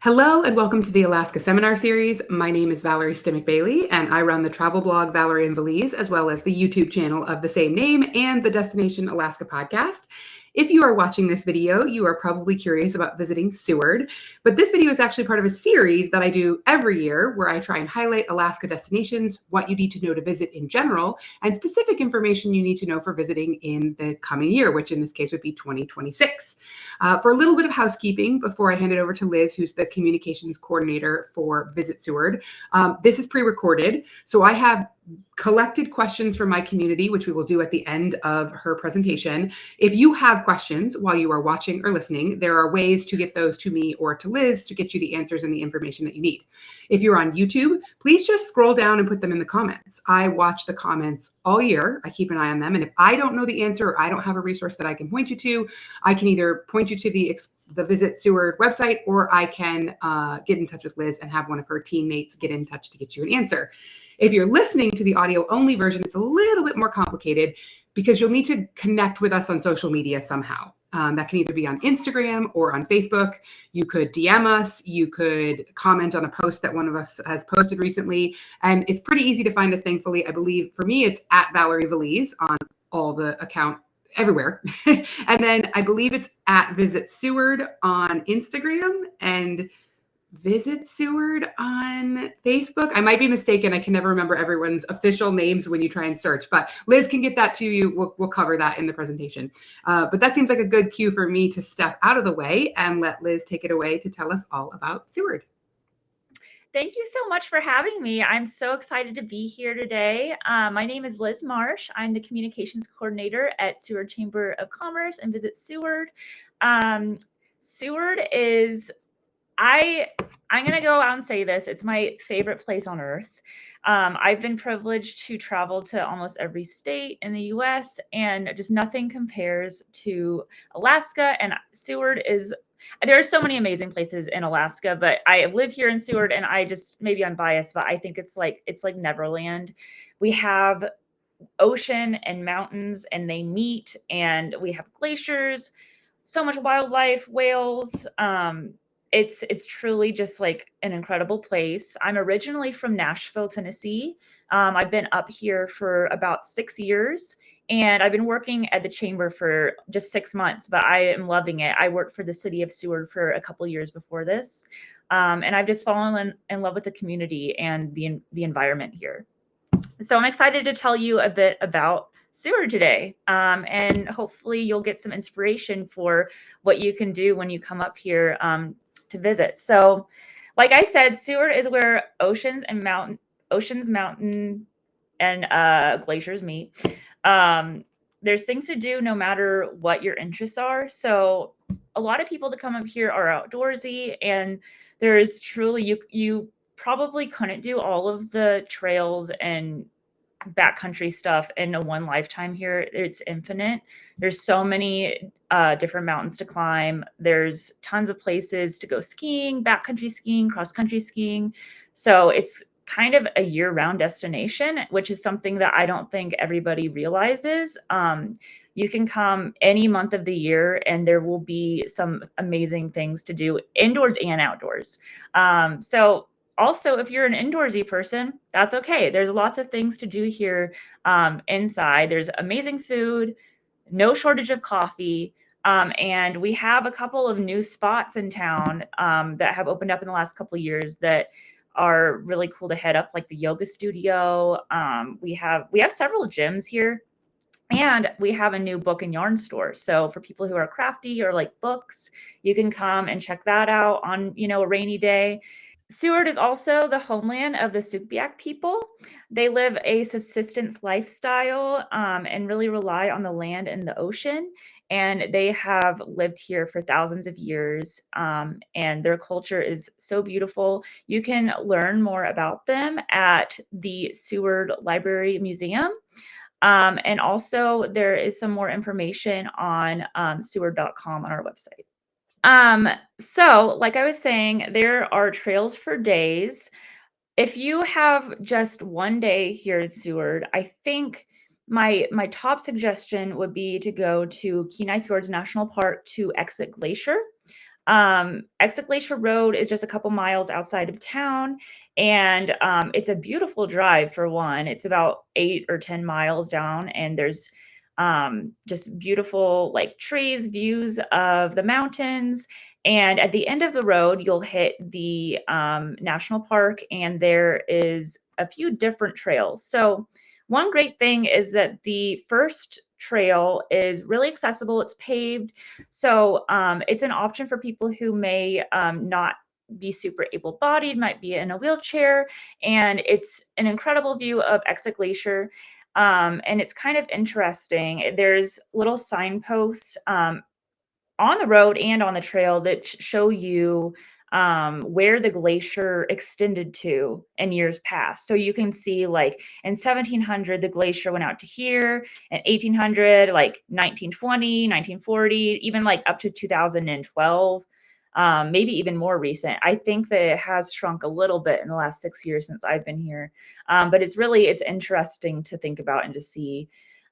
Hello and welcome to the Alaska Seminar Series. My name is Valerie Stimmick-Bailey and I run the travel blog Valerie and Valise, as well as the YouTube channel of the same name and the Destination Alaska podcast. If you are watching this video, you are probably curious about visiting Seward, but this video is actually part of a series that I do every year where I try and highlight Alaska destinations, what you need to know to visit in general, and specific information you need to know for visiting in the coming year, which in this case would be 2026. For a little bit of housekeeping before I hand it over to Liz, who's the communications coordinator for Visit Seward. This is pre-recorded, so I have collected questions from my community, which we will do at the end of her presentation. If you have questions while you are watching or listening, there are ways to get those to me or to Liz to get you the answers and the information that you need. If you're on YouTube, please just scroll down and put them in the comments. I watch the comments all year. I keep an eye on them. And if I don't know the answer or I don't have a resource that I can point you to, I can either point you to the Visit Seward website, or I can get in touch with Liz and have one of her teammates get in touch to get you an answer. If you're listening to the audio only version, it's a little bit more complicated because you'll need to connect with us on social media somehow. That can either be on Instagram or on Facebook. You could DM us. You could comment on a post that one of us has posted recently. And it's pretty easy to find us, thankfully. I believe for me, it's at Valerie Valise on all the account everywhere. And then I believe it's at Visit Seward on Instagram and Visit Seward on Facebook. I might be mistaken. I can never remember everyone's official names when you try and search, but Liz can get that to you. We'll cover that in the presentation. But that seems like a good cue for me to step out of the way and let Liz take it away to tell us all about Seward. Thank you so much for having me. I'm so excited to be here today. My name is Liz Marsh. I'm the communications coordinator at Seward Chamber of Commerce and Visit Seward. Seward is, I'm going to go out and say this, it's my favorite place on earth. I've been privileged to travel to almost every state in the U.S., and just nothing compares to Alaska. And Seward is, there are so many amazing places in Alaska, but I live here in Seward, and I just, maybe I'm biased, but I think it's like Neverland. We have ocean and mountains, and they meet, and we have glaciers, so much wildlife, whales. It's truly just like an incredible place. I'm originally from Nashville, Tennessee. I've been up here for about 6 years, and I've been working at the chamber for just 6 months, but I am loving it. I worked for the city of Seward for a couple years before this, and I've just fallen in love with the community and the environment here. So I'm excited to tell you a bit about Seward today, and hopefully you'll get some inspiration for what you can do when you come up here to visit. So, like I said, Seward is where oceans, mountain, and glaciers meet. There's things to do no matter what your interests are. So a lot of people that come up here are outdoorsy, and there is truly, you probably couldn't do all of the trails and backcountry stuff in a one lifetime here. It's infinite. There's so many different mountains to climb. There's tons of places to go skiing, backcountry skiing, cross-country skiing. So it's kind of a year-round destination, which is something that I don't think everybody realizes. You can come any month of the year, and there will be some amazing things to do indoors and outdoors. So also, if you're an indoorsy person, that's okay. There's lots of things to do here inside. There's amazing food, no shortage of coffee, and we have a couple of new spots in town that have opened up in the last couple of years that are really cool to head up, like the yoga studio. We have several gyms here, and we have a new book and yarn store. So for people who are crafty or like books, you can come and check that out on, a rainy day. Seward is also the homeland of the Sugpiaq people. They live a subsistence lifestyle and really rely on the land and the ocean. And they have lived here for thousands of years. And their culture is so beautiful. You can learn more about them at the Seward Library Museum. And also there is some more information on seward.com on our website. So like I was saying, there are trails for days. If you have just one day here at Seward, I think my top suggestion would be to go to Kenai Fjords National Park to exit Glacier. Exit Glacier Road is just a couple miles outside of town, and it's a beautiful drive for one. It's about 8 or 10 miles down, and there's just beautiful like trees, views of the mountains. And at the end of the road, you'll hit the national park, and there is a few different trails. So one great thing is that the first trail is really accessible. It's paved, so it's an option for people who may not be super able-bodied, might be in a wheelchair, and it's an incredible view of Exit Glacier. And it's kind of interesting. There's little signposts on the road and on the trail that show you where the glacier extended to in years past. So you can see, like, in 1700, the glacier went out to here, in 1800, like 1920, 1940, even like up to 2012, maybe even more recent. I think that it has shrunk a little bit in the last 6 years since I've been here. But it's interesting to think about and to see.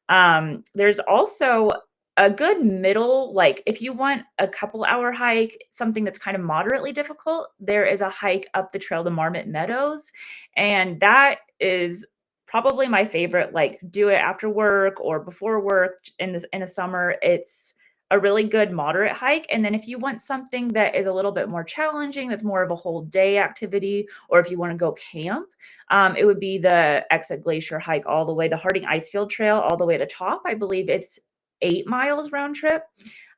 There's also a good middle, like if you want a couple hour hike, something that's kind of moderately difficult, there is a hike up the trail to Marmot Meadows. And that is probably my favorite, like do it after work or before work in the summer. It's a really good moderate hike. And then if you want something that is a little bit more challenging, that's more of a whole day activity, or if you want to go camp, it would be the Exit Glacier hike all the way, the Harding Icefield Trail all the way to the top. I believe it's 8 miles round trip,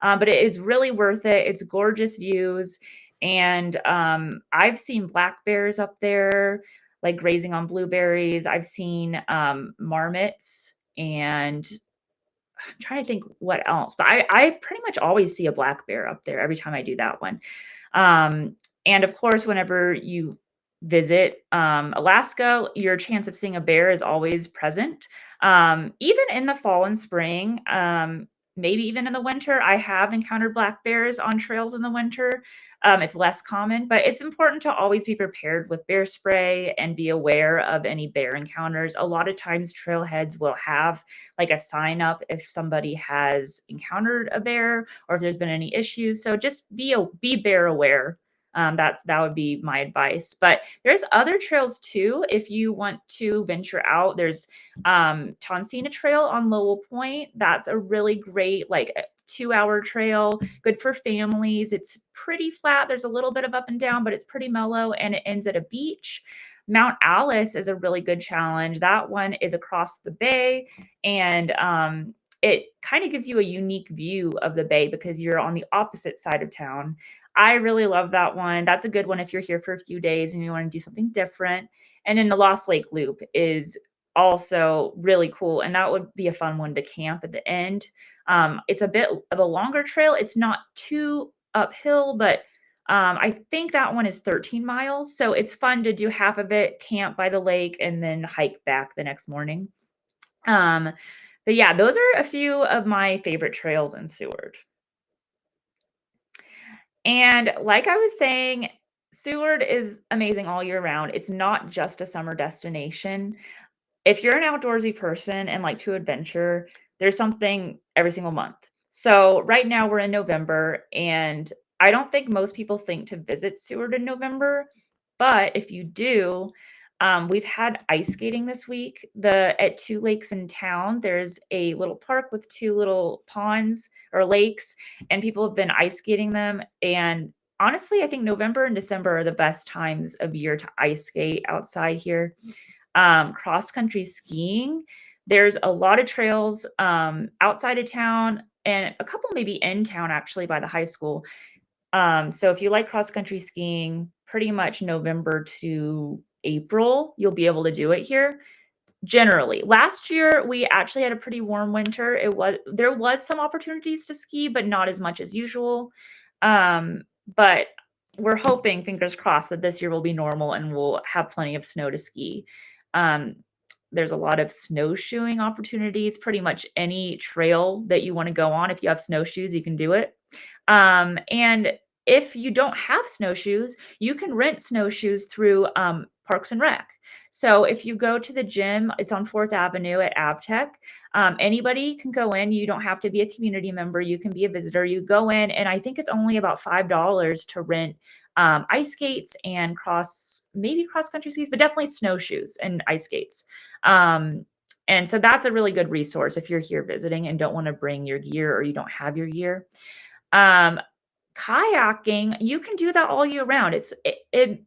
but it is really worth it. It's gorgeous views, and I've seen black bears up there, like grazing on blueberries. I've seen marmots, and I'm trying to think what else, but I pretty much always see a black bear up there every time I do that one. And of course, whenever you visit Alaska, your chance of seeing a bear is always present. Even in the fall and spring, maybe even in the winter, I have encountered black bears on trails in the winter. It's less common, but it's important to always be prepared with bear spray and be aware of any bear encounters. A lot of times, trailheads will have like a sign up if somebody has encountered a bear or if there's been any issues. So just be bear aware. That would be my advice. But there's other trails too. If you want to venture out, there's Tonsina Trail on Lowell Point. That's a really great, like, 2-hour trail, good for families. It's pretty flat. There's a little bit of up and down, but it's pretty mellow, and it ends at a beach. Mount Alice is a really good challenge. That one is across the bay, and it kind of gives you a unique view of the bay because you're on the opposite side of town. I really love that one. That's a good one if you're here for a few days and you want to do something different. And then the Lost Lake Loop is also really cool, and that would be a fun one to camp at the end. It's a bit of a longer trail. It's not too uphill, but I think that one is 13 miles. So it's fun to do half of it, camp by the lake, and then hike back the next morning. Um, but yeah, those are a few of my favorite trails in Seward. And like I was saying, Seward is amazing all year round. It's not just a summer destination. If you're an outdoorsy person and like to adventure, there's something every single month. So right now we're in November, and I don't think most people think to visit Seward in November, but if you do, we've had ice skating this week. At two lakes in town, there's a little park with two little ponds or lakes, and people have been ice skating them. And honestly, I think November and December are the best times of year to ice skate outside here. Cross country skiing, there's a lot of trails outside of town and a couple maybe in town actually by the high school. So if you like cross country skiing, pretty much November to April, you'll be able to do it here. Generally, last year we actually had a pretty warm winter. There was some opportunities to ski, but not as much as usual. But we're hoping, fingers crossed, that this year will be normal and we'll have plenty of snow to ski. Um, there's a lot of snowshoeing opportunities. Pretty much any trail that you want to go on, if you have snowshoes, you can do it. And if you don't have snowshoes, you can rent snowshoes through Parks and Rec. So if you go to the gym, it's on 4th Avenue at AvTech. Anybody can go in. You don't have to be a community member. You can be a visitor. You go in, and I think it's only about $5 to rent ice skates and maybe cross country skis, but definitely snowshoes and ice skates. And so that's a really good resource if you're here visiting and don't want to bring your gear or you don't have your gear. Kayaking, you can do that all year round.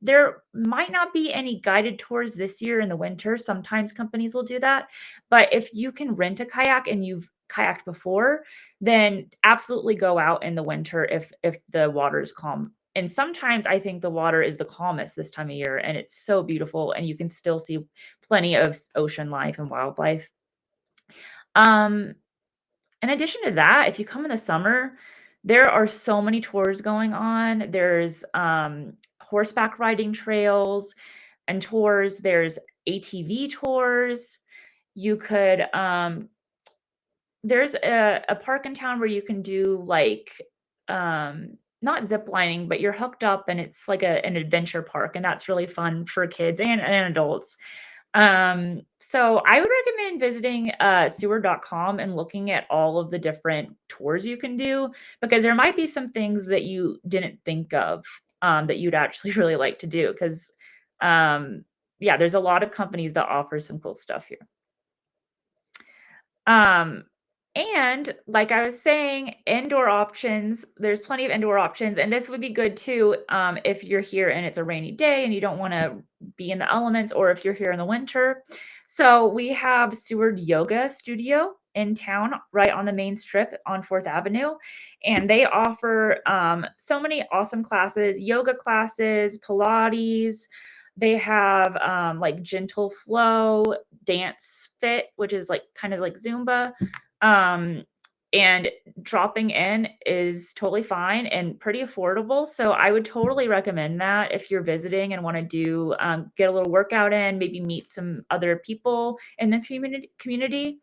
There might not be any guided tours this year in the winter. Sometimes companies will do that, but if you can rent a kayak and you've kayaked before, then absolutely go out in the winter if the water is calm. And sometimes I think the water is the calmest this time of year, and it's so beautiful, and you can still see plenty of ocean life and wildlife. In addition to that, if you come in the summer, there are so many tours going on. There's horseback riding trails and tours. There's ATV tours. You could there's a park in town where you can do like not zip lining, but you're hooked up and it's like an adventure park, and that's really fun for kids and adults. So I would recommend visiting Seward.com and looking at all of the different tours you can do, because there might be some things that you didn't think of that you'd actually really like to do. Because yeah, there's a lot of companies that offer some cool stuff here. And like I was saying, indoor options, there's plenty of indoor options, and this would be good too if you're here and it's a rainy day and you don't want to be in the elements, or if you're here in the winter. So we have Seward Yoga Studio in town right on the main strip on 4th Avenue, and they offer so many awesome classes, yoga classes, Pilates. They have like gentle flow, dance fit, which is like kind of like Zumba. And dropping in is totally fine and pretty affordable. So I would totally recommend that if you're visiting and want to do get a little workout in, maybe meet some other people in the community.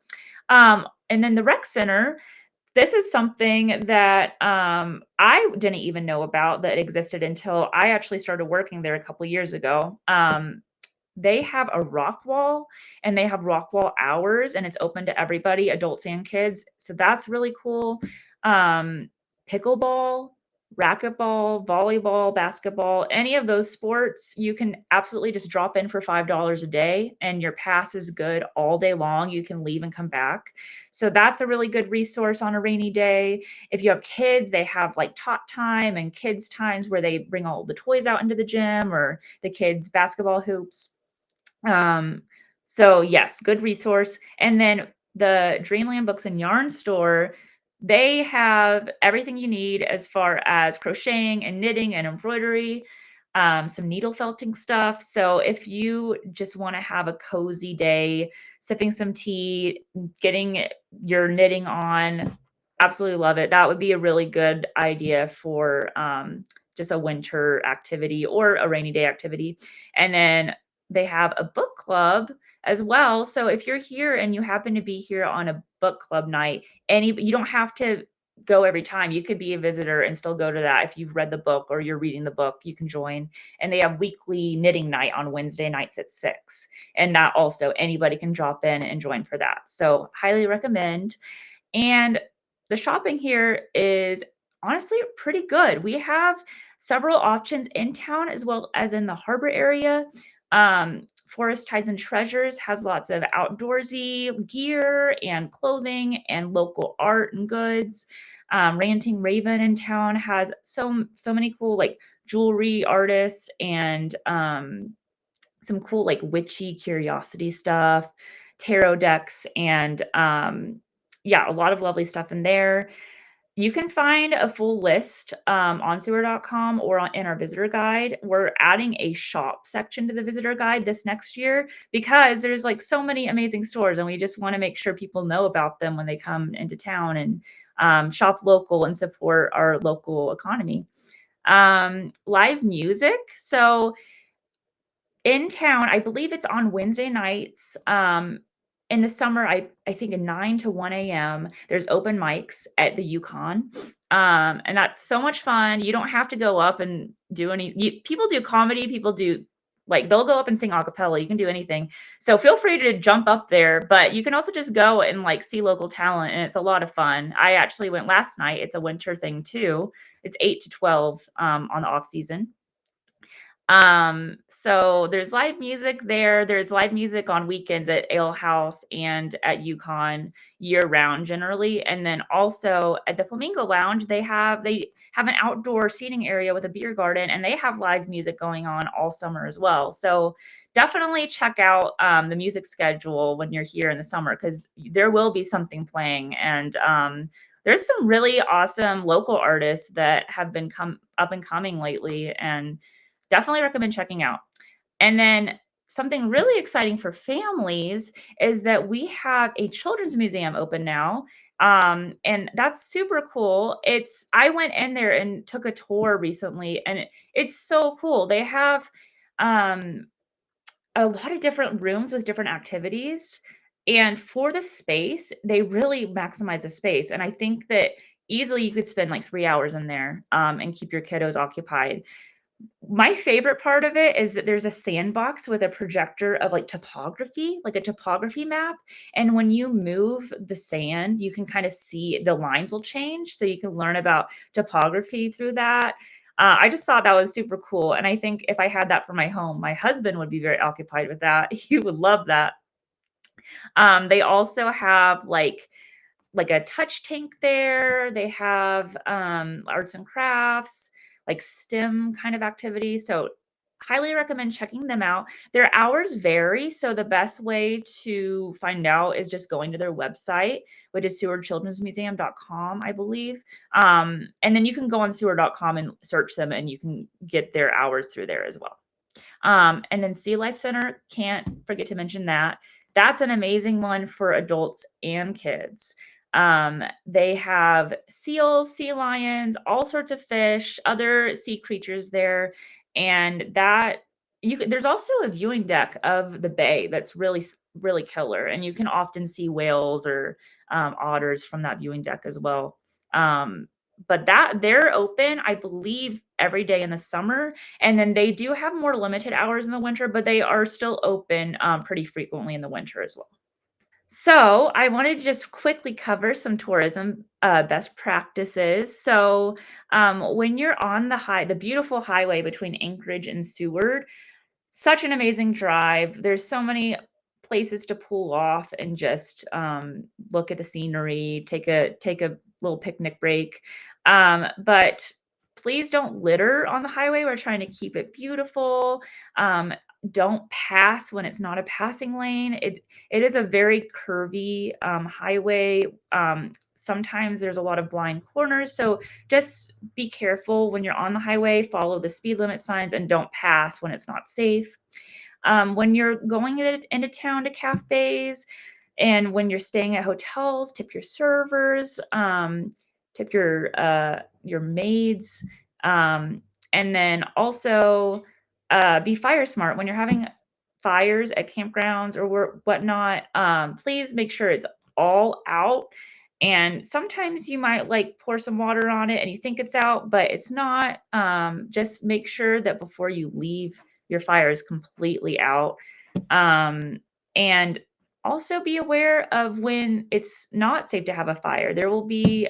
And then the rec center, this is something that I didn't even know about that existed until I actually started working there a couple years ago. They have a rock wall, and they have rock wall hours, and it's open to everybody, adults and kids. So that's really cool. Pickleball, racquetball, volleyball, basketball, any of those sports, you can absolutely just drop in for $5 a day, and your pass is good all day long. You can leave and come back. So that's a really good resource on a rainy day. If you have kids, they have like tot time and kids times where they bring all the toys out into the gym, or the kids basketball hoops. So yes, good resource. And then the Dreamland Books and Yarn store, they have everything you need as far as crocheting and knitting and embroidery, some needle felting stuff. So if you just want to have a cozy day, sipping some tea, getting your knitting on, absolutely love it. That would be a really good idea for just a winter activity or a rainy day activity. And then they have a book club as well. So if you're here and you happen to be here on a book club night, you don't have to go every time. You could be a visitor and still go to that. If you've read the book or you're reading the book, you can join. And they have weekly knitting night on Wednesday nights at 6. And that also, anybody can drop in and join for that. So highly recommend. And the shopping here is honestly pretty good. We have several options in town as well as in the harbor area. Forest Tides and Treasures has lots of outdoorsy gear and clothing and local art and goods. Ranting Raven in town has so many cool like jewelry artists and some cool like witchy curiosity stuff, tarot decks, and yeah, a lot of lovely stuff in there. You can find a full list on Seward.com or in our visitor guide. We're adding a shop section to the visitor guide this next year because there's like so many amazing stores, and we just want to make sure people know about them when they come into town and shop local and support our local economy. Live music. So in town, I believe it's on Wednesday nights. in the summer, I think in 9 to 1 a.m., there's open mics at the Yukon. And that's so much fun. You don't have to go up and do people do comedy, people do like they'll go up and sing a cappella. You can do anything. So feel free to jump up there, but you can also just go and like see local talent, and it's a lot of fun. I actually went last night. It's a winter thing too. It's 8 to 12 on the off season. So there's live music there. There's live music on weekends at Ale House and at Yukon year round generally. And then also at the Flamingo Lounge, they have an outdoor seating area with a beer garden, and they have live music going on all summer as well. So definitely check out the music schedule when you're here in the summer, because there will be something playing. And there's some really awesome local artists that have been up and coming lately, and definitely recommend checking out. And then something really exciting for families is that we have a children's museum open now. And that's super cool. I went in there and took a tour recently, and it's so cool. They have a lot of different rooms with different activities. And for the space, they really maximize the space. And I think that easily you could spend like 3 hours in there and keep your kiddos occupied. My favorite part of it is that there's a sandbox with a projector of like topography, like a topography map. And when you move the sand, you can kind of see the lines will change. So you can learn about topography through that. I just thought that was super cool. And I think if I had that for my home, my husband would be very occupied with that. He would love that. They also have like a touch tank there. They have arts and crafts, like STEM kind of activities. So highly recommend checking them out. Their hours vary. So the best way to find out is just going to their website, which is sewardchildrensmuseum.com, I believe. And then you can go on seward.com and search them, and you can get their hours through there as well. And then Sea Life Center, can't forget to mention that. That's an amazing one for adults and kids. They have seals, sea lions, all sorts of fish, other sea creatures there. And there's also a viewing deck of the bay that's really, really killer. And you can often see whales or otters from that viewing deck as well. But they're open, I believe, every day in the summer. And then they do have more limited hours in the winter, but they are still open pretty frequently in the winter as well. So I wanted to just quickly cover some tourism best practices. So when you're on the beautiful highway between Anchorage and Seward, such an amazing drive. There's so many places to pull off and just look at the scenery, take a little picnic break. But please don't litter on the highway. We're trying to keep it beautiful. Don't pass when it's not a passing lane. It is a very curvy highway. Sometimes there's a lot of blind corners. So just be careful when you're on the highway, follow the speed limit signs, and don't pass when it's not safe. When you're going into town to cafes, and when you're staying at hotels, tip your servers, tip your maids, and then also be fire smart when you're having fires at campgrounds or whatnot. Please make sure it's all out. And sometimes you might like pour some water on it and you think it's out, but it's not. Just make sure that before you leave, your fire is completely out. And also be aware of when it's not safe to have a fire. There will be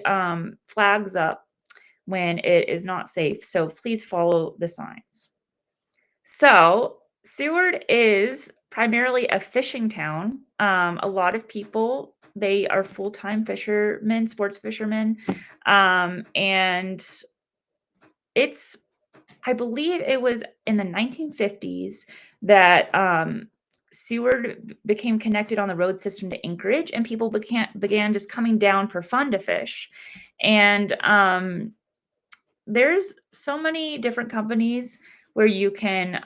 flags up when it is not safe. So please follow the signs. So Seward is primarily a fishing town. A lot of people, they are full-time fishermen, sports fishermen. And I believe it was in the 1950s that Seward became connected on the road system to Anchorage, and people began just coming down for fun to fish. And there's so many different companies where you can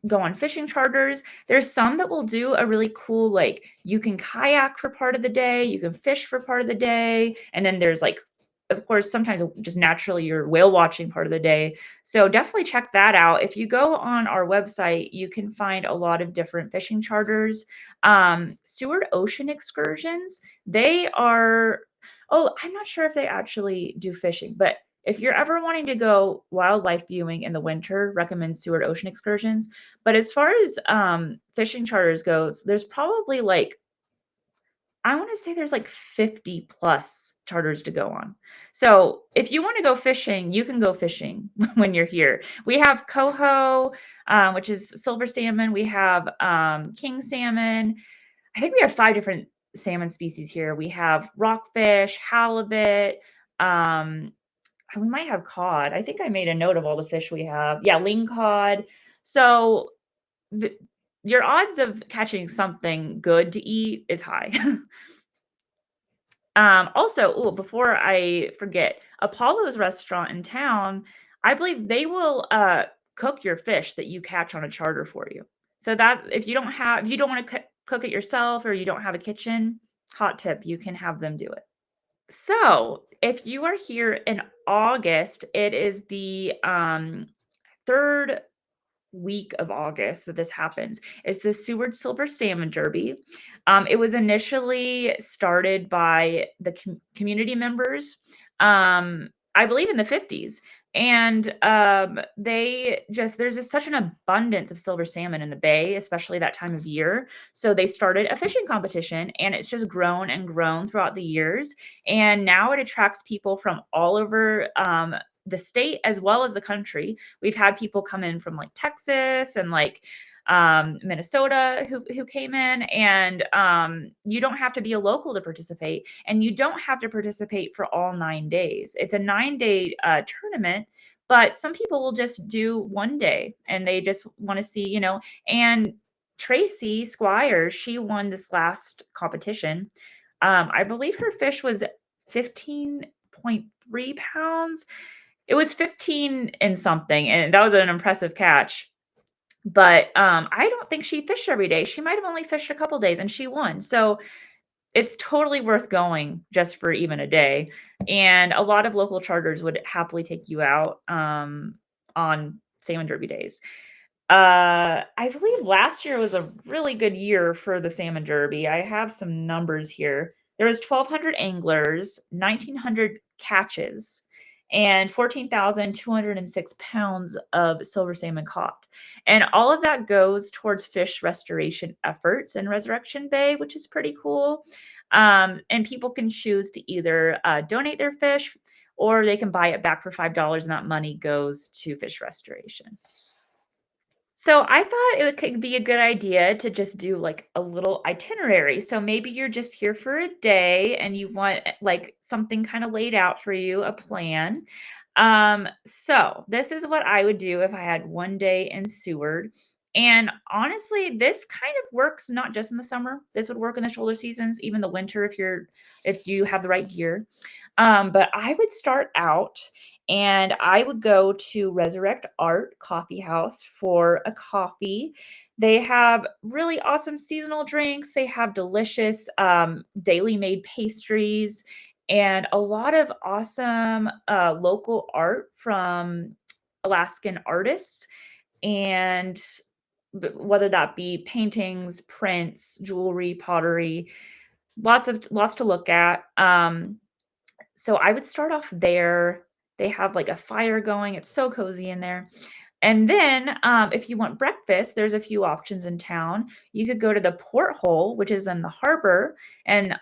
go on fishing charters. There's some that will do a really cool, like you can kayak for part of the day, you can fish for part of the day, and then there's like of course, sometimes just naturally you're whale watching part of the day. So definitely check that out. If you go on our website, you can find a lot of different fishing charters. Seward Ocean Excursions, they are, oh, I'm not sure if they actually do fishing, but if you're ever wanting to go wildlife viewing in the winter, recommend Seward Ocean Excursions. But as far as fishing charters goes, there's probably like, I want to say there's like 50 plus charters to go on. So if you want to go fishing, you can go fishing when you're here. We have coho, which is silver salmon. We have king salmon. I think we have 5 different salmon species here. We have rockfish, halibut. Um, we might have cod. I think I made a note of all the fish we have. Yeah, ling cod. So your odds of catching something good to eat is high. Also, before I forget, Apollo's restaurant in town, I believe they will cook your fish that you catch on a charter for you. So that if you don't want to cook it yourself or you don't have a kitchen, hot tip, you can have them do it. So if you are here in August, it is the third week of August that this happens. It's the Seward Silver Salmon Derby. It was initially started by the community members, I believe in the 50s. And there's just such an abundance of silver salmon in the bay, especially that time of year. So they started a fishing competition and it's just grown and grown throughout the years. And now it attracts people from all over the state as well as the country. We've had people come in from like Texas and like Minnesota who came in, and you don't have to be a local to participate, and you don't have to participate for all 9 days. It's a 9-day tournament, but some people will just do one day and they just want to see, and Tracy Squires, she won this last competition. I believe her fish was 15.3 pounds. It was 15 and something, and that was an impressive catch. But I don't think she fished every day. She might have only fished a couple days and she won. So it's totally worth going just for even a day. And a lot of local charters would happily take you out on salmon derby days. I believe last year was a really good year for the salmon derby. I have some numbers here. There was 1,200 anglers, 1,900 catches, and 14,206 pounds of silver salmon caught. And all of that goes towards fish restoration efforts in Resurrection Bay, which is pretty cool. And people can choose to either donate their fish or they can buy it back for $5, and that money goes to fish restoration. So I thought it could be a good idea to just do like a little itinerary. So maybe you're just here for a day and you want like something kind of laid out for you, a plan. So this is what I would do if I had one day in Seward. And honestly, this kind of works not just in the summer. This would work in the shoulder seasons, even the winter if you have the right gear. But I would start out and I would go to Resurrect Art Coffee House for a coffee. They have really awesome seasonal drinks. They have delicious daily made pastries and a lot of awesome local art from Alaskan artists. And whether that be paintings, prints, jewelry, pottery, lots to look at. So I would start off there. They have like a fire going. It's so cozy in there. And then if you want breakfast, there's a few options in town. You could go to the Porthole, which is in the harbor, and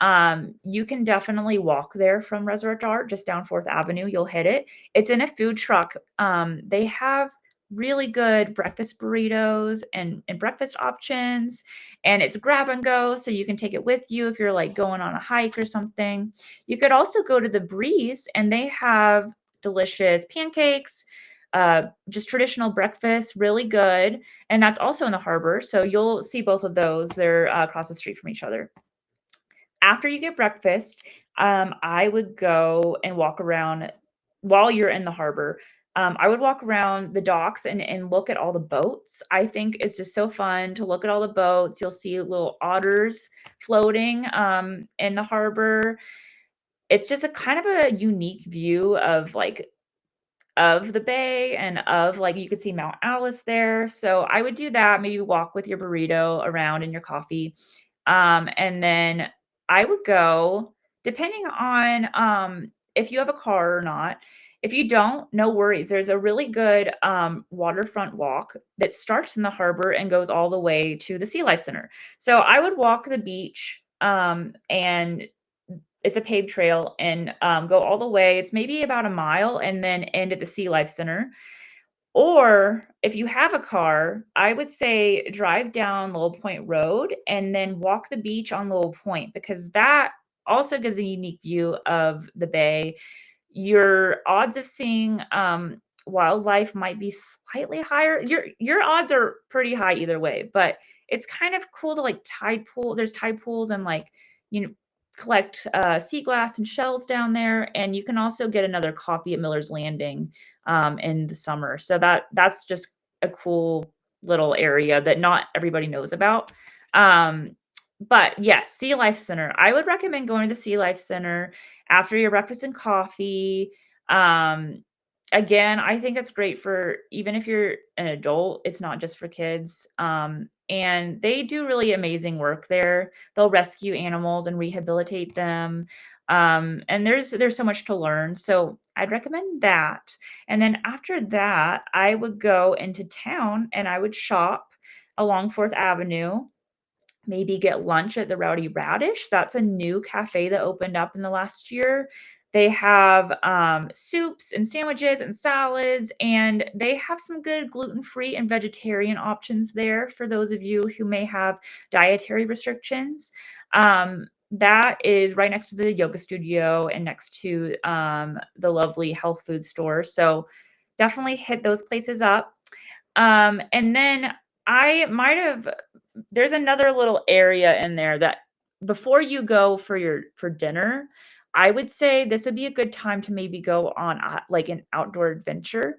you can definitely walk there from Resurrect Art, just down 4th Avenue. You'll hit it. It's in a food truck. They have really good breakfast burritos and breakfast options, and it's grab and go, so you can take it with you if you're like going on a hike or something. You could also go to the Breeze, and they have delicious pancakes, just traditional breakfast, really good. And that's also in the harbor. So you'll see both of those. They're across the street from each other. After you get breakfast, I would go and walk around while you're in the harbor. I would walk around the docks and look at all the boats. I think it's just so fun to look at all the boats. You'll see little otters floating in the harbor. it's just a kind of a unique view of like of the bay and of like you could see Mount Alice there. So I would do that, maybe walk with your burrito around and your coffee. And then I would go, depending on if you have a car or not. If you don't, no worries. There's a really good waterfront walk that starts in the harbor and goes all the way to the Sea Life Center. So I would walk the beach and it's a paved trail and go all the way. It's maybe about a mile and then end at the Sea Life Center. Or if you have a car, I would say drive down Lowell Point Road and then walk the beach on Lowell Point because that also gives a unique view of the bay. Your odds of seeing wildlife might be slightly higher. Your odds are pretty high either way, but it's kind of cool to like tide pool. There's tide pools and like you know collect sea glass and shells down there, and you can also get another coffee at Miller's Landing in the summer. So that's just a cool little area that not everybody knows about. But yes, Sea Life Center. I would recommend going to the Sea Life Center after your breakfast and coffee. Um, Again, I think it's great for even if you're an adult, it's not just for kids. And they do really amazing work there. They'll rescue animals and rehabilitate them. And there's so much to learn. So I'd recommend that. And then after that, I would go into town and I would shop along Fourth Avenue, maybe get lunch at the Rowdy Radish. That's a new cafe that opened up in the last year. They have soups and sandwiches and salads, and they have some good gluten-free and vegetarian options there for those of you who may have dietary restrictions. That is right next to the yoga studio and next to the lovely health food store. So definitely hit those places up. And then I might have there's another little area in there that before you go for dinner, I would say this would be a good time to maybe go on like an outdoor adventure.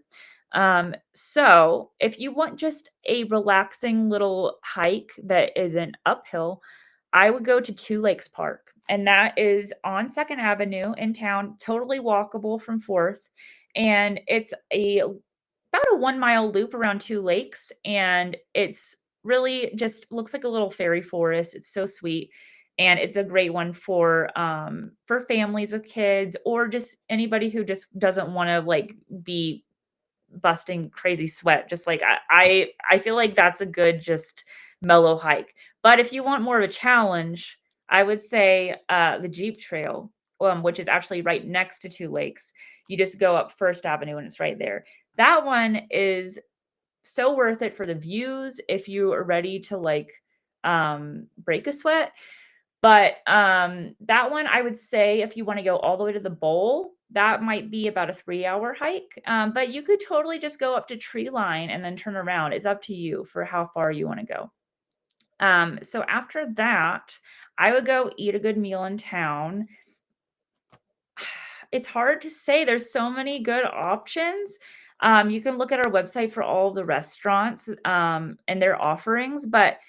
So if you want just a relaxing little hike that isn't uphill, I would go to Two Lakes Park, and that is on Second Avenue in town, totally walkable from Fourth. And it's about a 1 mile loop around Two Lakes, and it's really just looks like a little fairy forest. It's so sweet, and it's a great one for families with kids or just anybody who just doesn't want to like be busting crazy sweat. Just like I feel like that's a good just mellow hike. But if you want more of a challenge, I would say the Jeep Trail, which is actually right next to Two Lakes. You just go up First Avenue and it's right there. That one is so worth it for the views if you are ready to like break a sweat. But that one I would say if you want to go all the way to the bowl, that might be about a 3-hour hike. But you could totally just go up to Tree Line and then turn around. It's up to you for how far you want to go. So after that, I would go eat a good meal in town. It's hard to say. There's so many good options. You can look at our website for all the restaurants and their offerings, but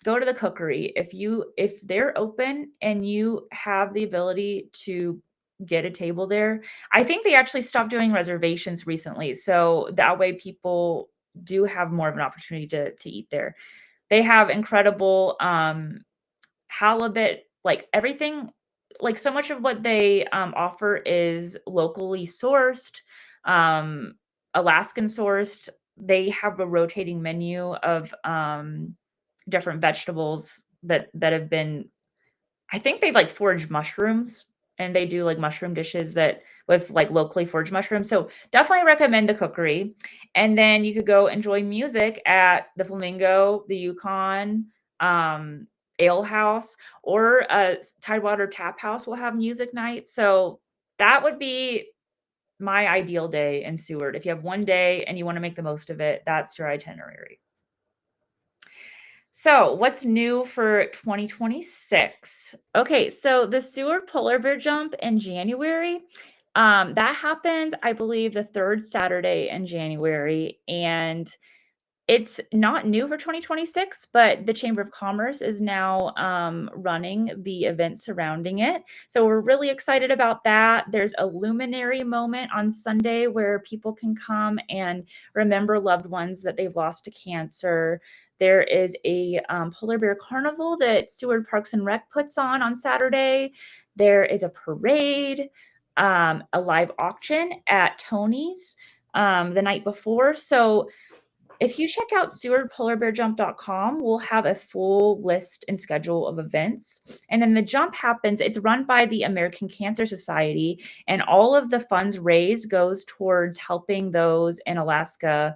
go to the cookery. If they're open and you have the ability to get a table there. I think they actually stopped doing reservations recently, so that way people do have more of an opportunity to eat there. They have incredible halibut, like everything, like so much of what they offer is locally sourced, um, Alaskan sourced. They have a rotating menu of different vegetables that have been I think they've like foraged mushrooms and they do like mushroom dishes that with like locally foraged mushrooms. So definitely recommend the cookery. And then you could go enjoy music at the Flamingo, the Yukon, Ale House, or Tidewater Tap House will have music night. So that would be my ideal day in Seward. If you have one day and you want to make the most of it, that's your itinerary. So, what's new for 2026? Okay, so the Seward Polar Bear Jump in January, that happens, I believe, the third Saturday in January, and It's not new for 2026, but the Chamber of Commerce is now running the event surrounding it. So we're really excited about that. There's a luminary moment on Sunday where people can come and remember loved ones that they've lost to cancer. There is a polar bear carnival that Seward Parks and Rec puts on Saturday. There is a parade, a live auction at Tony's the night before. So if you check out sewardpolarbearjump.com, we'll have a full list and schedule of events. And then the jump happens, it's run by the American Cancer Society, and all of the funds raised goes towards helping those in Alaska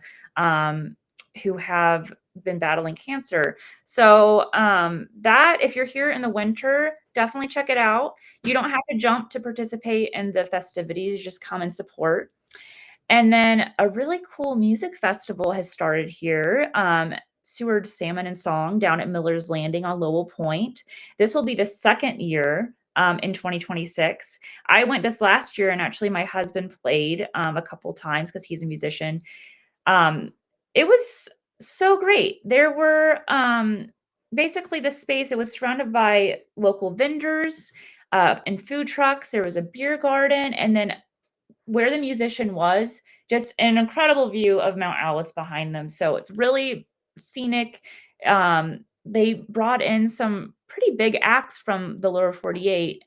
who have been battling cancer. So that, if you're here in the winter, definitely check it out. You don't have to jump to participate in the festivities, just come and support. And then a really cool music festival has started here, Seward Salmon and Song down at Miller's Landing on Lowell Point. This will be the second year in 2026. I went this last year, and actually my husband played a couple times because he's a musician. It was so great. There were basically the space, it was surrounded by local vendors and food trucks. There was a beer garden, and then where the musician was, just an incredible view of Mount Alice behind them. So it's really scenic. They brought in some pretty big acts from the lower 48.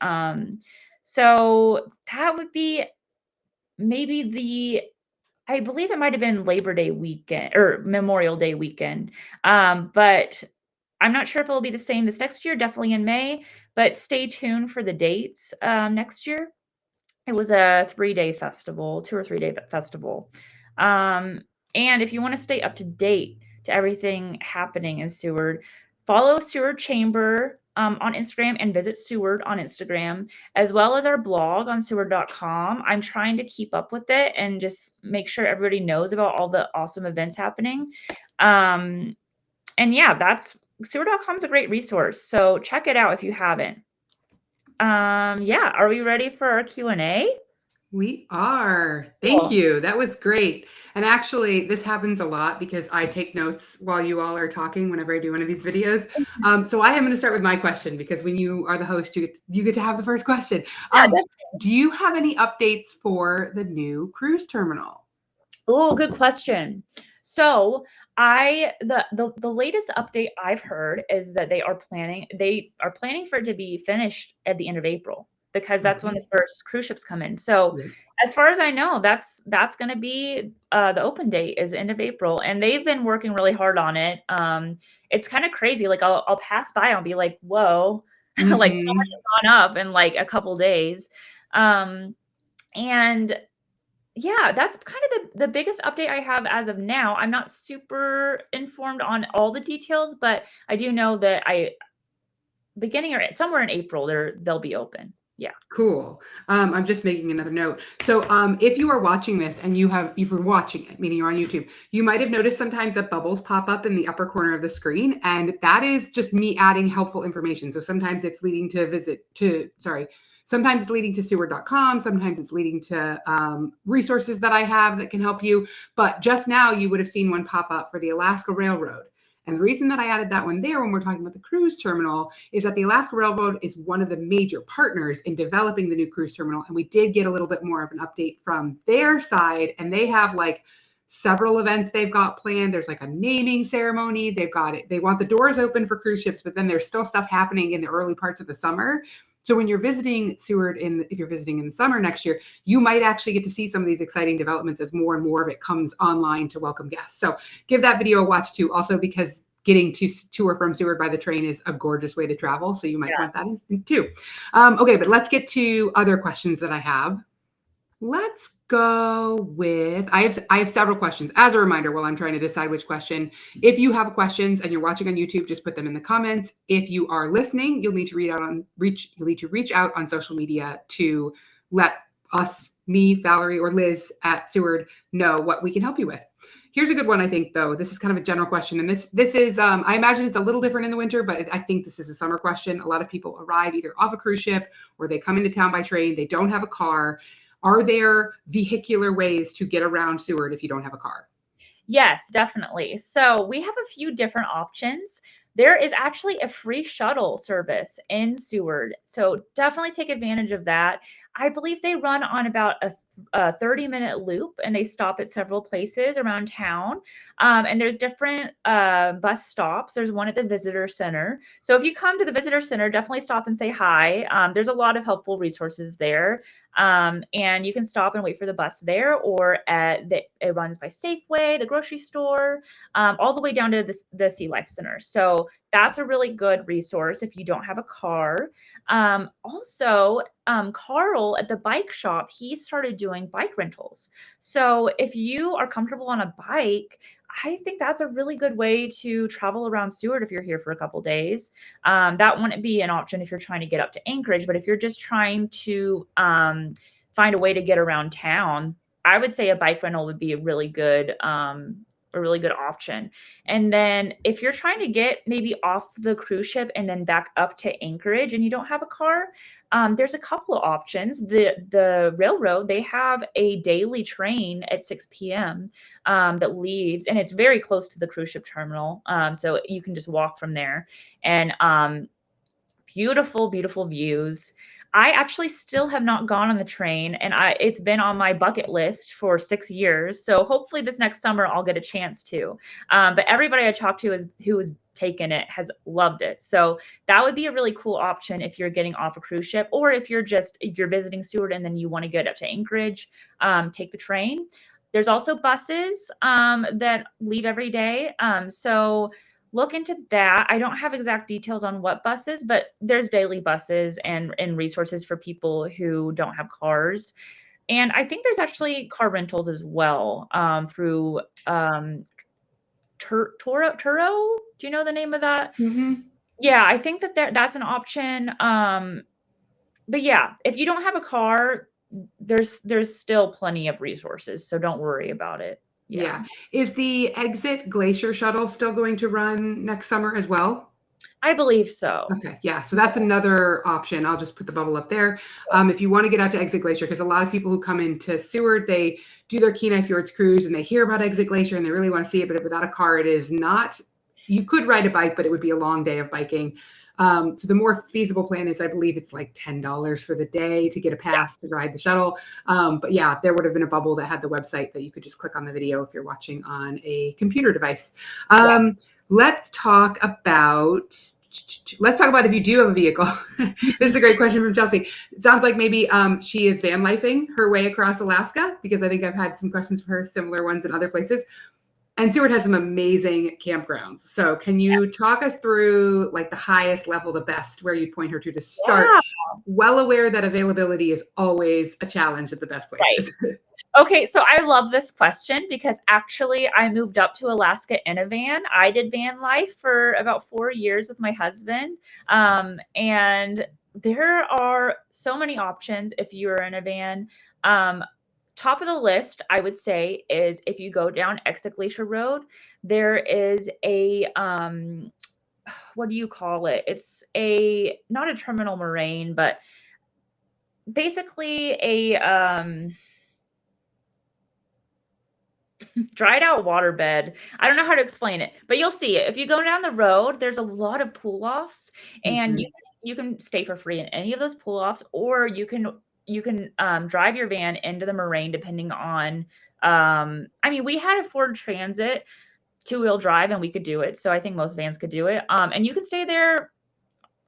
So that would be maybe I believe it might have been Labor Day weekend or Memorial Day weekend. But I'm not sure if it'll be the same this next year, definitely in May, but stay tuned for the dates next year. It was a 3-day festival, 2 or 3-day festival. And if you want to stay up to date to everything happening in Seward, follow Seward Chamber on Instagram and visit Seward on Instagram, as well as our blog on seward.com. I'm trying to keep up with it and just make sure everybody knows about all the awesome events happening. And yeah, Seward.com is a great resource. So check it out if you haven't. Yeah, are we ready for our Q&A? We are. Thank Cool. you. That was great. And actually, this happens a lot because I take notes while you all are talking whenever I do one of these videos. So I am going to start with my question because when you are the host, you get to have the first question. Do you have any updates for the new cruise terminal? Oh, good question. So the latest update I've heard is that they are planning for it to be finished at the end of April, because that's when the first cruise ships come in. So as far as I know, that's going to be the open date is end of April, and they've been working really hard on it. It's kind of crazy. Like I'll pass by and be like, whoa, like so much has gone up in like a couple days. And yeah, that's kind of the biggest update I have as of now. I'm not super informed on all the details, but I do know that beginning or somewhere in April, they'll be open. Yeah. Cool. I'm just making another note. So if you are watching this and if you're watching it, meaning you're on YouTube, you might have noticed sometimes that bubbles pop up in the upper corner of the screen, and that is just me adding helpful information. So sometimes it's leading to sometimes it's leading to Seward.com. Sometimes it's leading to resources that I have that can help you. But just now you would have seen one pop up for the Alaska Railroad. And the reason that I added that one there when we're talking about the cruise terminal is that the Alaska Railroad is one of the major partners in developing the new cruise terminal. And we did get a little bit more of an update from their side. And they have like several events they've got planned. There's like a naming ceremony. They've got it. They want the doors open for cruise ships, but then there's still stuff happening in the early parts of the summer. So when you're visiting Seward, if you're visiting in the summer next year, you might actually get to see some of these exciting developments as more and more of it comes online to welcome guests. So give that video a watch too, also because getting to or from Seward by the train is a gorgeous way to travel. So you might want that in too. Okay, but let's get to other questions that I have. Let's go with, I have several questions. As a reminder, while I'm trying to decide which question, if you have questions and you're watching on YouTube, just put them in the comments. If you are listening, you'll need to reach out on social media to let us, me, Valerie, or Liz at Seward know what we can help you with. Here's a good one, I think, though. This is kind of a general question. And this is, I imagine it's a little different in the winter, but I think this is a summer question. A lot of people arrive either off a cruise ship or they come into town by train. They don't have a car. Are there vehicular ways to get around Seward if you don't have a car? Yes, definitely. So we have a few different options. There is actually a free shuttle service in Seward. So definitely take advantage of that. I believe they run on about a 30-minute loop and they stop at several places around town. And there's different bus stops. There's one at the visitor center. So if you come to the visitor center, definitely stop and say hi. There's a lot of helpful resources there. And you can stop and wait for the bus there, or it runs by Safeway, the grocery store, all the way down to the Sea Life Center. So that's a really good resource if you don't have a car. Also, Carl at the bike shop, he started doing bike rentals. So if you are comfortable on a bike, I think that's a really good way to travel around Seward if you're here for a couple days. That wouldn't be an option if you're trying to get up to Anchorage, but if you're just trying to find a way to get around town, I would say a bike rental would be a really good option. And then if you're trying to get maybe off the cruise ship and then back up to Anchorage and you don't have a car, there's a couple of options. The railroad, they have a daily train at 6 p.m. That leaves, and it's very close to the cruise ship terminal. So you can just walk from there. And beautiful, beautiful views. I actually still have not gone on the train, and it's been on my bucket list for 6 years. So hopefully this next summer I'll get a chance to. But everybody I talked to who has taken it has loved it. So that would be a really cool option if you're getting off a cruise ship, or if you're visiting Seward and then you want to get up to Anchorage, take the train. There's also buses that leave every day. So look into that. I don't have exact details on what buses, but there's daily buses and resources for people who don't have cars. And I think there's actually car rentals as well, through Turo. Do you know the name of that? Mm-hmm. Yeah, I think that's an option. But yeah, if you don't have a car, there's still plenty of resources, so don't worry about it. Yeah. Is the Exit Glacier shuttle still going to run next summer as well? I believe so. Okay. Yeah. So that's another option. I'll just put the bubble up there. If you want to get out to Exit Glacier, because a lot of people who come into Seward, they do their Kenai Fjords cruise and they hear about Exit Glacier and they really want to see it, but without a car, it is not. You could ride a bike, but it would be a long day of biking. So the more feasible plan is, I believe it's like $10 for the day to get a pass to ride the shuttle. But yeah, there would have been a bubble that had the website that you could just click on the video if you're watching on a computer device. Let's talk about if you do have a vehicle. This is a great question from Chelsea. It sounds like maybe she is van lifing her way across Alaska, because I think I've had some questions for her, similar ones in other places. And Seward has some amazing campgrounds. So can you talk us through like the highest level, the best, where you'd point her to start? Yeah. Well aware that availability is always a challenge at the best places. Right. Okay, so I love this question because actually I moved up to Alaska in a van. I did van life for about 4 years with my husband. And there are so many options if you're in a van. Top of the list, I would say, is if you go down Exit Glacier Road, there is a, what do you call it? It's not a terminal moraine, but basically a, dried out waterbed. I don't know how to explain it, but you'll see it. If you go down the road, there's a lot of pull offs, and you can stay for free in any of those pull offs, or you can drive your van into the moraine depending on, I mean, we had a Ford Transit 2-wheel drive and we could do it. So I think most vans could do it. And you can stay there.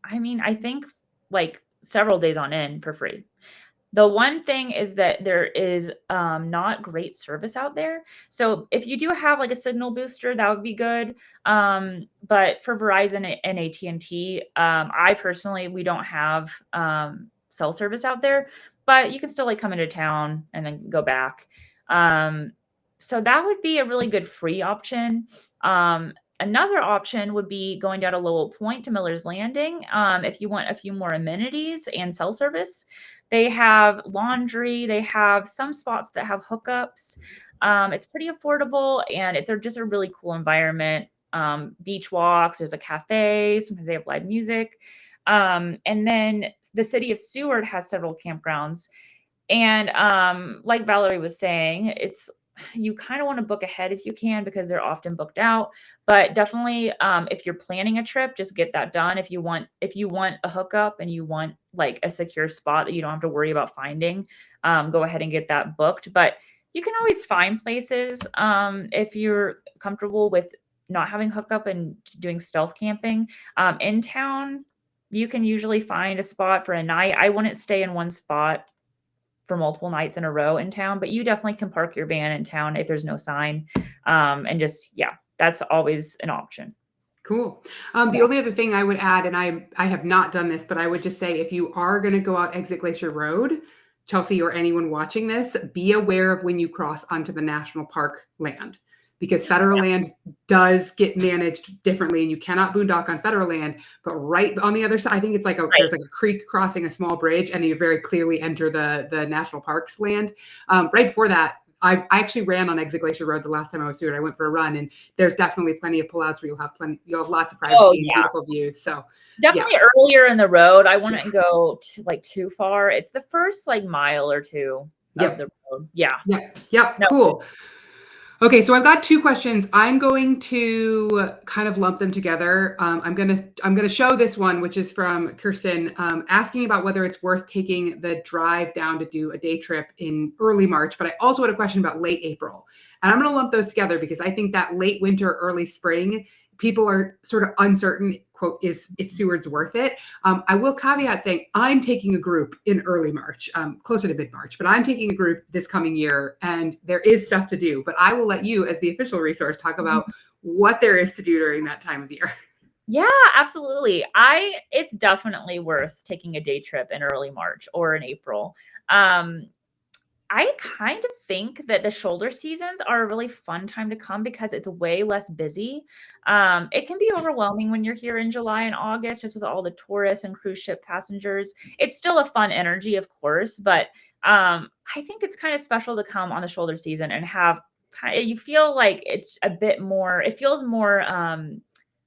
I mean, I think like several days on end for free. The one thing is that there is not great service out there. So if you do have like a signal booster, that would be good. But for Verizon and AT&T, I personally, we don't have cell service out there, but you can still like come into town and then go back. So that would be a really good free option. Another option would be going down to Lowell Point to Miller's Landing. If you want a few more amenities and cell service, they have laundry. They have some spots that have hookups. It's pretty affordable, and it's just a really cool environment. Beach walks. There's a cafe. Sometimes they have live music. And then the city of Seward has several campgrounds. And like Valerie was saying, you kind of want to book ahead if you can, because they're often booked out. But definitely, if you're planning a trip, just get that done. If you want a hookup and you want like a secure spot that you don't have to worry about finding, go ahead and get that booked. But you can always find places, if you're comfortable with not having hookup and doing stealth camping, in town. You can usually find a spot for a night. I wouldn't stay in one spot for multiple nights in a row in town, but you definitely can park your van in town if there's no sign. And just, yeah, that's always an option. Cool. The only other thing I would add, and I have not done this, but I would just say if you are going to go out Exit Glacier Road, Chelsea or anyone watching this, be aware of when you cross onto the national park land, because federal land does get managed differently, and you cannot boondock on federal land. But right on the other side, I think it's like there's like a creek crossing a small bridge, and you very clearly enter the national parks land. Right before that, I actually ran on Exit Glacier Road the last time I was through it. I went for a run, and there's definitely plenty of pullouts where you'll have lots of privacy and beautiful views. So definitely earlier in the road. I wouldn't go too far. It's the first like mile or two of the road. Yep. Cool. Okay, so I've got two questions. I'm going to kind of lump them together. I'm gonna show this one, which is from Kirsten, asking about whether it's worth taking the drive down to do a day trip in early March. But I also had a question about late April, and I'm gonna lump those together because I think that late winter, early spring, people are sort of uncertain. Quote, is Seward's worth it? I will caveat saying I'm taking a group in early March, closer to mid-March, but I'm taking a group this coming year, and there is stuff to do. But I will let you, as the official resource, talk about what there is to do during that time of year. Yeah, absolutely. It's definitely worth taking a day trip in early March or in April. I kind of think that the shoulder seasons are a really fun time to come because it's way less busy. It can be overwhelming when you're here in July and August, just with all the tourists and cruise ship passengers. It's still a fun energy, of course, but I think it's kind of special to come on the shoulder season and have you feel like it's a bit more, it feels more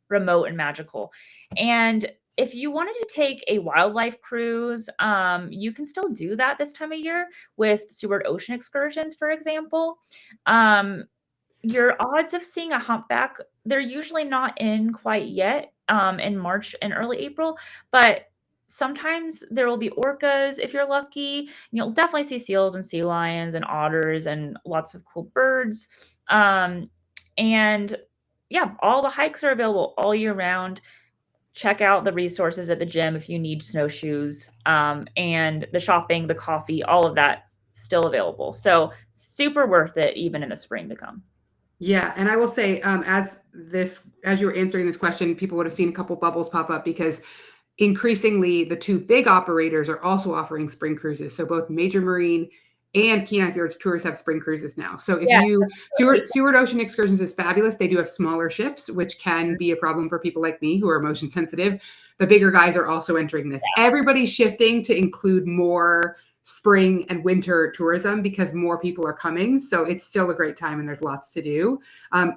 remote and magical. And if you wanted to take a wildlife cruise, you can still do that this time of year with Seward Ocean excursions, for example. Your odds of seeing a humpback, they're usually not in quite yet in March and early April, but sometimes there will be orcas if you're lucky. You'll definitely see seals and sea lions and otters and lots of cool birds. And yeah, all the hikes are available all year round. Check out the resources at the gym if you need snowshoes, and the shopping, the coffee, all of that still available. So super worth it even in the spring to come. Yeah, and I will say, as you were answering this question, people would have seen a couple bubbles pop up because increasingly the two big operators are also offering spring cruises. So both Major Marine and Kenai Fjords Tours have spring cruises now. So if Seward Ocean Excursions is fabulous. They do have smaller ships, which can be a problem for people like me who are motion sensitive. The bigger guys are also entering this. Everybody's shifting to include more spring and winter tourism because more people are coming. So it's still a great time and there's lots to do.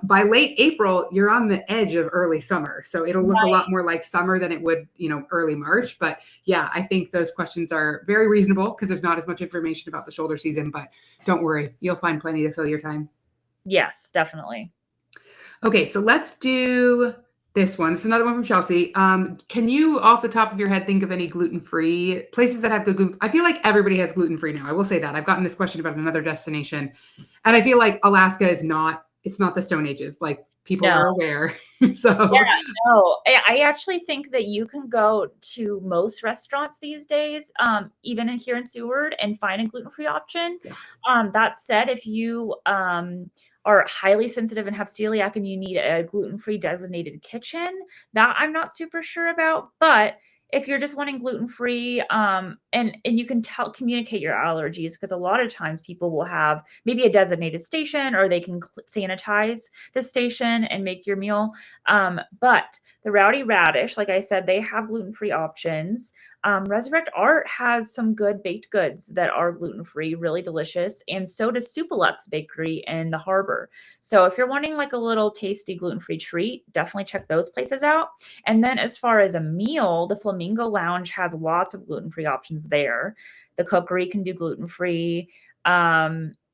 By late April, you're on the edge of early summer. So it'll look a lot more like summer than it would, early March. But yeah, I think those questions are very reasonable because there's not as much information about the shoulder season, but don't worry, you'll find plenty to fill your time. Yes, definitely. Okay, so let's do this one. It's another one from Chelsea. Can you, off the top of your head, think of any gluten-free places that have the gluten? I feel like everybody has gluten-free now. I will say that. I've gotten this question about another destination, and I feel like Alaska is not. It's not the Stone Ages. Like people are aware. So yeah, no, I actually think that you can go to most restaurants these days, even here in Seward, and find a gluten-free option. Yeah. That said, if you are highly sensitive and have celiac and you need a gluten-free designated kitchen, that I'm not super sure about. But if you're just wanting gluten-free, and you can communicate your allergies, because a lot of times people will have maybe a designated station, or they can sanitize the station and make your meal. But the Rowdy Radish, like I said, they have gluten-free options. Resurrect Art has some good baked goods that are gluten-free, really delicious. And so does Supalux Bakery in the harbor. So if you're wanting like a little tasty gluten-free treat, definitely check those places out. And then as far as a meal, the Flamingo Lounge has lots of gluten-free options there. The Cookery can do gluten-free.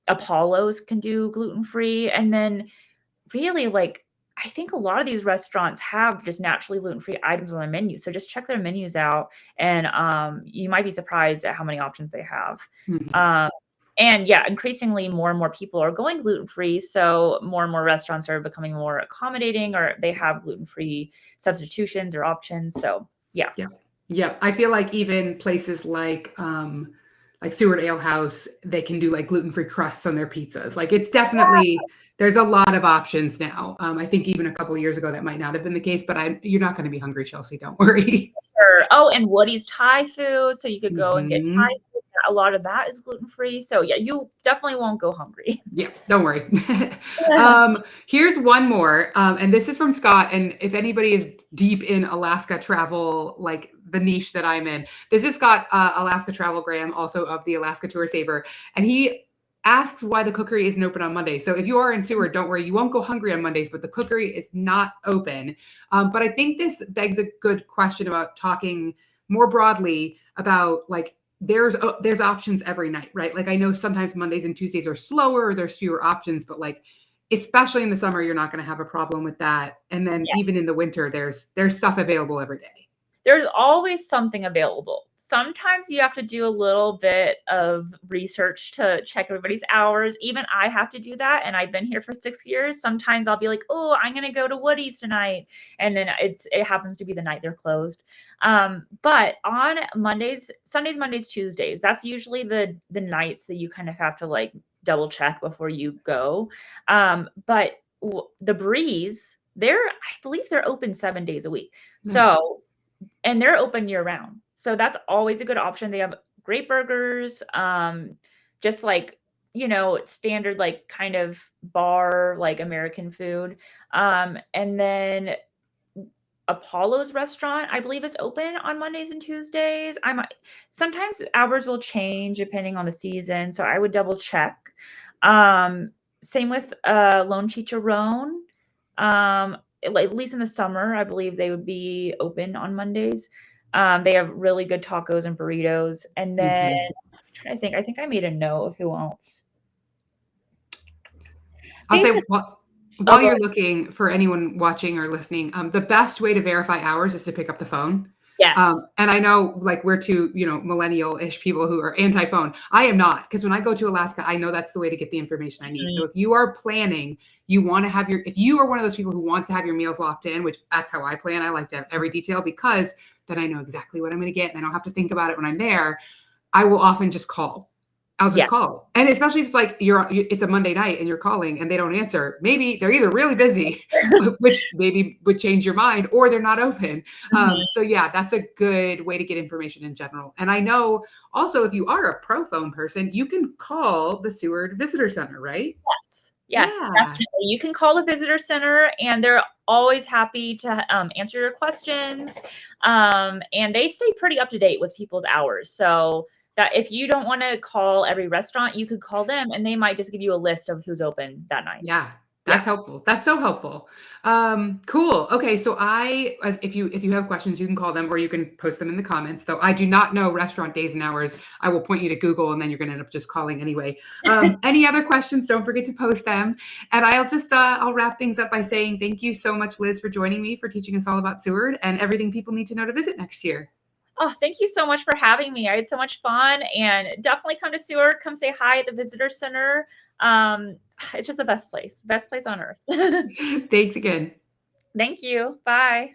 Apollo's can do gluten-free. And then really, like, I think a lot of these restaurants have just naturally gluten-free items on their menu. So just check their menus out, and you might be surprised at how many options they have. Mhm. And yeah, increasingly more and more people are going gluten-free. So more and more restaurants are becoming more accommodating, or they have gluten-free substitutions or options. So yeah. Yeah. Yeah. I feel like even places like Seward Ale House, they can do like gluten-free crusts on their pizzas. Like it's definitely there's a lot of options now. I think even a couple of years ago that might not have been the case, but you're not going to be hungry, Chelsea. Don't worry. Sure. Oh, and Woody's Thai food. So you could go and get Thai Mhm. food. A lot of that is gluten-free. So yeah, you definitely won't go hungry. Yeah, don't worry. Here's one more, and this is from Scott. And if anybody is deep in Alaska travel, like the niche that I'm in, this is Scott, Alaska Travel Graham, also of the Alaska Tour Saver, and he asks why the cookery isn't open on Mondays. So if you are in Seward, don't worry, you won't go hungry on Mondays, but the cookery is not open. But I think this begs a good question about talking more broadly about like there's options every night, right? Like I know sometimes Mondays and Tuesdays are slower, or there's fewer options, but like especially in the summer, you're not going to have a problem with that. And then Yeah. even in the winter, there's stuff available every day. There's always something available. Sometimes you have to do a little bit of research to check everybody's hours. Even I have to do that, and I've been here for 6 years. Sometimes I'll be like, "Oh, I'm gonna go to Woody's tonight," and then it happens to be the night they're closed. But on Mondays, Sundays, Mondays, Tuesdays, that's usually the nights that you kind of have to like double check before you go. But the Breeze, I believe they're open 7 days a week. Nice. So and they're open year round. So that's always a good option. They have great burgers, just like, standard, like kind of bar, like American food. And then Apollo's restaurant, I believe, is open on Mondays and Tuesdays. Sometimes hours will change depending on the season, so I would double check. Um, Same with Lone Chicharron. At least in the summer, I believe they would be open on Mondays. They have really good tacos and burritos. And then Mhm. I'm trying to think, I think I made a note of who else. I'll say Basically, while oh, go you're ahead. looking for anyone watching or listening, the best way to verify hours is to pick up the phone. Yes. And I know like we're two, millennial-ish people who are anti-phone. I am not, because when I go to Alaska, I know that's the way to get the information I need. So Mhm. if you are planning, if you are one of those people who wants to have your meals locked in, which that's how I plan, I like to have every detail because then I know exactly what I'm going to get and I don't have to think about it when I'm there. I will often just call. I'll just Yeah. call. And especially if it's like it's a Monday night and you're calling and they don't answer, maybe they're either really busy, which maybe would change your mind, or they're not open. Mhm. So yeah, that's a good way to get information in general. And I know also if you are a pro phone person, you can call the Seward Visitor Center, right? Yes, Yeah. definitely. You can call the visitor center, and they're always happy to answer your questions. And they stay pretty up to date with people's hours. So that if you don't want to call every restaurant, you could call them, and they might just give you a list of who's open that night. Yeah, Yeah. that's helpful. That's so helpful. Cool. Okay, so if you have questions, you can call them or you can post them in the comments. Though I do not know restaurant days and hours. I will point you to Google, and then you're going to end up just calling anyway. Any other questions? Don't forget to post them. And I'll wrap things up by saying thank you so much, Liz, for joining me, for teaching us all about Seward and everything people need to know to visit next year. Oh, thank you so much for having me. I had so much fun, and definitely come to Seward. Come say hi at the visitor center. It's just the best place on earth. Thanks again. Thank you. Bye.